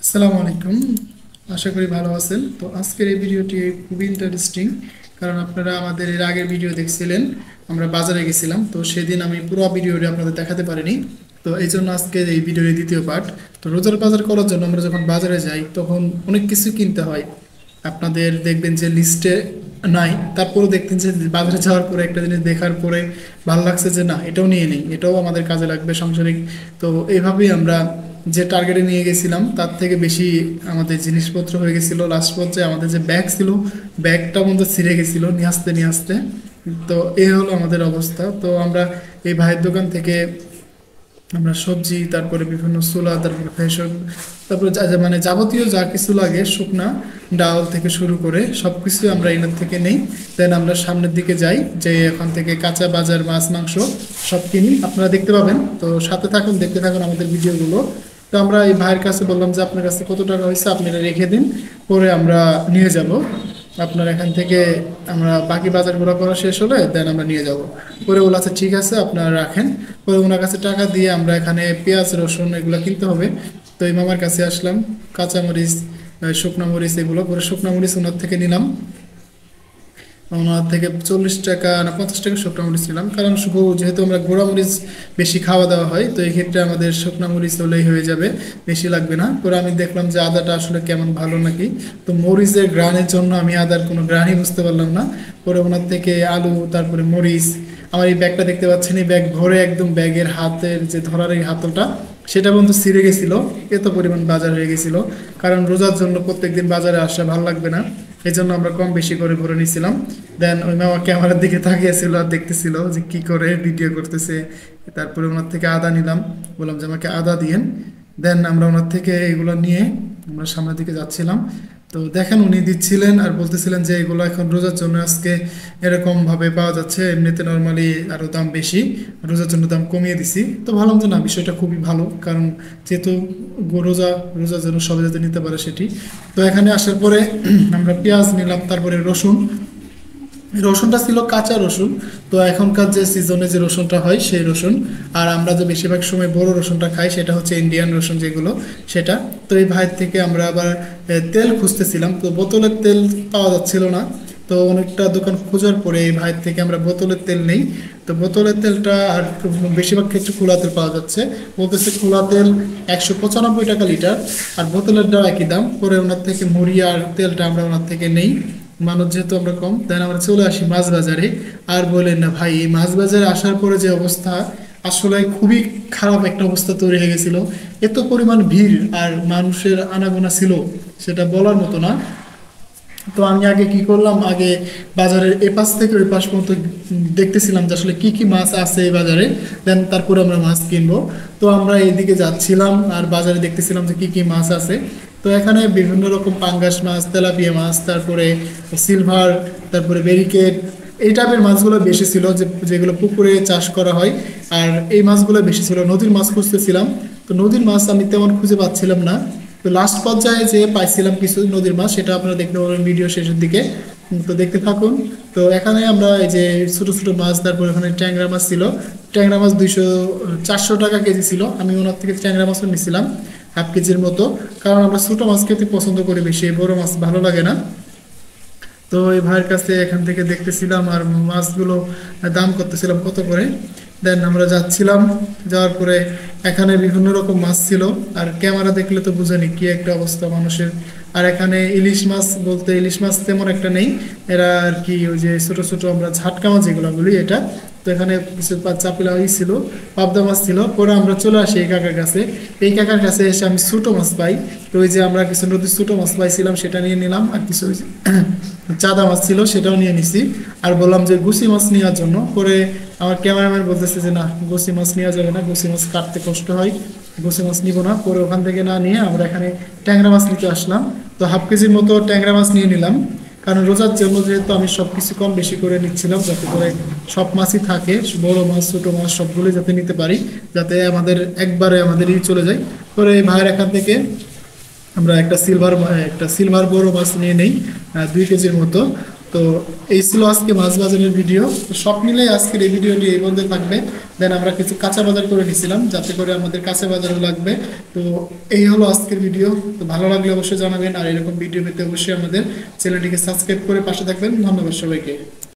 আসসালামু আলাইকুম। আশা করি ভালো আছেন। তো আজকের এই ভিডিওটি খুবই ইন্টারেস্টিং, কারণ আপনারা আমাদের এর আগের ভিডিও দেখছিলেন। আমরা বাজারে গেছিলাম, তো সেদিন আমি পুরো ভিডিওটি আপনাদের দেখাতে পারিনি। তো এই জন্য আজকের এই ভিডিওর দ্বিতীয় পার্ট। তো রোজার বাজার করার জন্য আমরা যখন বাজারে যাই তখন অনেক কিছু কিনতে হয়। আপনাদের দেখবেন যে লিস্টে নাই, তারপরেও দেখতেন যে বাজারে যাওয়ার পরে একটা জিনিস দেখার পরে ভালো লাগছে যে না এটাও নিয়ে নিই, এটাও আমাদের কাজে লাগবে সাংসারিক। তো এইভাবেই আমরা যে টার্গেটে নিয়ে গেছিলাম তার থেকে বেশি আমাদের জিনিসপত্র হয়ে গেছিলো। লাস্ট পর্যায়ে আমাদের যে ব্যাগ ছিল, ব্যাগটা মধ্যে ছিঁড়ে গেছিলো নিয়ে আসতে নিয়ে আসতে। তো এই হলো আমাদের অবস্থা। তো আমরা এই ভাইয়ের দোকান থেকে আমরা সবজি, তারপরে বিভিন্ন ছোলা, তারপরে ফ্যাশন, তারপরে মানে যাবতীয় যা কিছু লাগে, শুকনা ডাল থেকে শুরু করে সব কিছু আমরা এনার থেকে নেই। দেন আমরা সামনের দিকে যাই, যে এখান থেকে কাঁচা বাজার, মাছ মাংস সব কিনি। আপনারা দেখতে পাবেন, তো সাথে থাকুন, দেখতে থাকুন আমাদের ভিডিওগুলো। তো আমরা এই ভাইয়ের কাছে বললাম যে আপনার কাছে কত টাকা হয়েছে আপনারা রেখে দিন, পরে আমরা নিয়ে যাব। আপনার এখান থেকে আমরা বাকি বাজারগুলো করা শেষ হলে দেন আমরা নিয়ে যাব। পরে বলে আচ্ছা ঠিক আছে আপনারা রাখেন। পরে ওনার কাছে টাকা দিয়ে আমরা এখানে পেঁয়াজ, রসুন এগুলো কিনতে হবে। তো এই মামার কাছে আসলাম, কাঁচামরিচ, শুকনো মরিচ এগুলো। পরে শুকনো মরিচ ওনার থেকে নিলাম। ওনার থেকে 40 টাকা না 50 টাকা শুকনো মরিচ নিলাম, কারণ যেহেতু আমরা গুঁড়া মরিচ বেশি খাওয়া দাওয়া হয়, তো এই ক্ষেত্রে আমাদের শুকনো মরিচ হলেই হয়ে যাবে, বেশি লাগবে না। পরে আমি দেখলাম যে আদাটা আসলে কেমন, ভালো নাকি। তো মরিচের গ্রানের জন্য আমি আদার কোনো গ্রানই বুঝতে পারলাম না। পরে ওনার থেকে আলু, তারপরে মরিচ, আমার এই ব্যাগটা দেখতে পাচ্ছেন, এই ব্যাগ ভরে একদম, ব্যাগের হাতের যে ধরার এই হাতলটা সেটা বন্ধু ছিঁড়ে গেছিল। এত পরিমাণ বাজার হয়ে গেছিল, কারণ রোজার জন্য প্রত্যেকদিন বাজারে আসা ভালো লাগবে না, এই জন্য আমরা কম বেশি করে ভরে নিয়েছিলাম। দেন ওই মামা ক্যামেরার দিকে তাকিয়েছিল আর দেখতেছিল যে কি করে ভিডিও করতেছে। তারপরে ওনার থেকে আদা নিলাম, বললাম যে আমাকে আদা দিয়েন। দেন আমরা ওনার থেকে এগুলো নিয়ে আমরা সামনের দিকে যাচ্ছিলাম। তো দেখেন উনি দিচ্ছিলেন আর বলতেছিলেন যে এগুলো এখন রোজার জন্য আজকে এরকম ভাবে পাওয়া যাচ্ছে, এমনিতে নর্মালি আরো দাম বেশি, রোজার জন্য দাম কমিয়ে দিছি। তো ভাবলাম যে না, বিষয়টা খুবই ভালো, কারণ যেহেতু রোজা, রোজার জন্য সবাই যাতে নিতে পারে সেটি। তো এখানে আসার পরে আমরা পেঁয়াজ নিলাম, তারপরে রসুন। রসুনটা ছিল কাঁচা রসুন। তো এখনকার যে সিজনে যে রসুনটা হয় সেই রসুন। আর আমরা যে বেশিরভাগ সময় বড় রসুনটা খাই সেটা হচ্ছে ইন্ডিয়ান রসুন যেগুলো, সেটা। তো এই ভাইয়ের থেকে আমরা আবার তেল খুঁজতেছিলাম, তো বোতলের তেল পাওয়া যাচ্ছিল না। তো অনেকটা দোকান খোঁজার পরে এই ভাইয়ের থেকে আমরা বোতলের তেল নেই। তো বোতলের তেলটা আর বেশিরভাগ ক্ষেত্রে খোলা তেল পাওয়া যাচ্ছে, বলতেছে খোলা তেল 195 টাকা লিটার, আর বোতলের দাম একই দাম। পরে ওনার থেকে মুড়ি আর তেলটা আমরা ওনার থেকে নেই, মানুষ যেহেতু আমরা কম। দেন আমরা চলে আসি মাছ বাজারে। আর বলেন না ভাই, এই মাছ বাজারে আসার পরে যে অবস্থা, আসলে খুবই খারাপ একটা অবস্থা তৈরি হয়ে গেছিল। এত পরিমাণ ভিড় আর মানুষের আনাগোনা ছিল, সেটা বলার মতো না। তো আমি আগে কি করলাম, আগে বাজারের এপাশ থেকে ওই পাশ পর্যন্ত দেখতেছিলাম যে আসলে কি কি মাছ আছে এই বাজারে। দেন তারপরে আমরা মাছ কিনবো। তো আমরা এইদিকে যাচ্ছিলাম আর বাজারে দেখতেছিলাম যে কি কি মাছ আছে। তো এখানে বিভিন্ন রকম পাঙ্গাস মাছ, তেলাপিয়া মাছ, তারপরে সিলভার, তারপরে ব্যারিকেড, এই টাইপের মাছগুলো বেশি ছিল, যেগুলো পুকুরে চাষ করা হয়। আর এই মাছগুলো বেশি ছিল। নদীর মাছ খুঁজতেছিলাম, তো নদীর মাছ আমি তেমন খুঁজে পাচ্ছিলাম না। তো লাস্ট পর্যায়ে যে পাইছিলাম কিছু নদীর মাছ, সেটা আপনারা দেখতে পাবেন ভিডিও শেষের দিকে। তো দেখতে থাকুন। তো এখানে আমরা এই যে ছোট ছোট মাছ, তারপর এখানে ট্যাংরা মাছ ছিল। ট্যাংরা মাছ 400 টাকা কেজি ছিল। আমি ওনার থেকে ট্যাংরা মাছও নিয়েছিলাম ½ কেজির মতো, কারণ আমরা ছোট মাছ খেতে পছন্দ করি বেশি, বড় মাছ ভালো লাগে না। তো এই ভাইয়ের কাছে এখান থেকে দেখতেছিলাম আর মাছগুলো দাম করতেছিলাম কত করে। দেন আমরা যাচ্ছিলাম, যাওয়ার পরে এখানে বিভিন্ন রকম মাছ ছিল। আর ক্যামেরা দেখলে তো বুঝেনি কি একটা অবস্থা মানুষের। আর এখানে ইলিশ মাছ, বলতে ইলিশ মাছ তেমন একটা নেই, এরা আর কি ওই যে ছোট ছোট আমরা ঝাটকা মাছ যেগুলো বলি এটা। তো এখানে কিছু চাপিলা ছিল, পাবদা মাছ ছিল। পরে আমরা চলে আসি এই কাকার কাছে। এই কাকার কাছে এসে আমি ছোটো মাছ পাই। তো ওই যে আমরা কিছু নদীর ছোটো মাছ পাইছিলাম সেটা নিয়ে নিলাম, আর কিছু ওই যে চাঁদা মাছ ছিল সেটাও নিয়ে নিছি। আর বললাম যে গুছি মাছ নেওয়ার জন্য। পরে আমার ক্যামেরাম্যান বলতেছে যে না, গুছি মাছ নেওয়া যাবে না, গুছি মাছ কাটতে কষ্ট হয়, গুছি মাছ নিব না। পরে ওখান থেকে না নিয়ে আমরা এখানে ট্যাংরা মাছ নিতে আসলাম। তো ½ কেজির মতো ট্যাংরা মাছ নিয়ে নিলাম, কারণ রোজার জন্য যেহেতু আমি সব কিছু কম বেশি করে নিচ্ছিলাম, যাতে করে সব মাছই থাকে, বড় মাছ ছোটো মাছ সবগুলোই যাতে নিতে পারি, যাতে আমাদের একবারে আমাদের চলে যায়। পরে এই ভাইয়ের এখান থেকে আমরা একটা সিলভার বড় মাছ নিয়ে নেই, 2 কেজির মতো। তো এই ছিল আজকে মাছ বাজারের ভিডিও। তো সব মিলে আজকের এই ভিডিওটি এই পর্যন্ত থাকবে। দেন আমরা কিছু কাঁচা বাজার করে নিছিলাম যাতে করে আমাদের কাঁচা বাজারও লাগবে। তো এই হলো আজকের ভিডিও। তো ভালো লাগলে অবশ্যই জানাবেন, আর এরকম ভিডিও পেতে অবশ্যই আমাদের চ্যানেলটিকে সাবস্ক্রাইব করে পাশে থাকবেন। ধন্যবাদ সবাইকে।